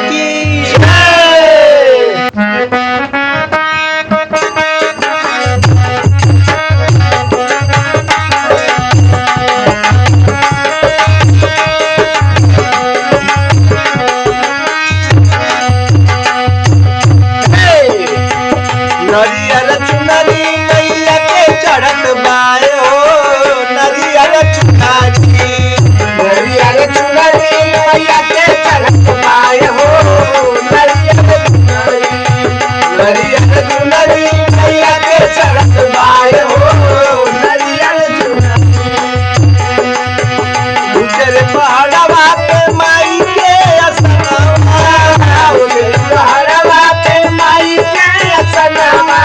की जय। नरियर चुनरी मैया के चढ़त बायो, नरियर चुनरी, नरियर चुनरी मैया के चढ़त बायो, नरियर चुनरी, नरियर चुनरी मैया के चढ़त बायो, नरियर चुनरी। उजर पहाड़वा पे माई के असनवा, उजर पहाड़वा पे माई के असनवा,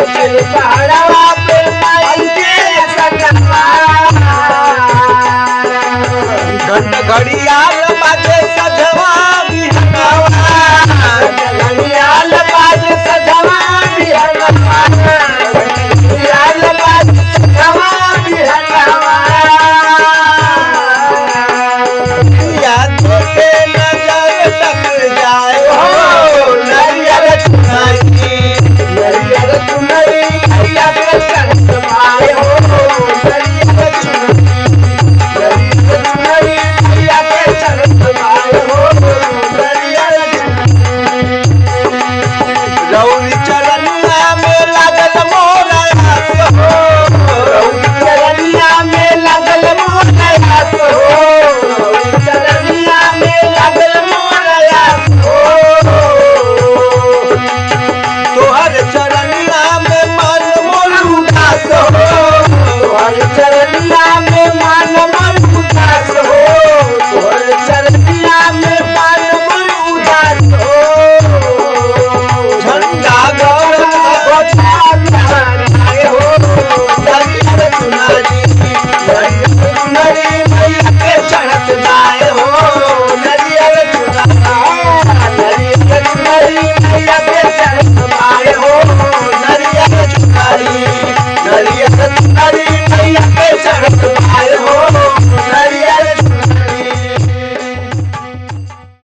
उजर पहाड़वा पे माई के असनवा। घंट घड़ियाल बाजे सजवा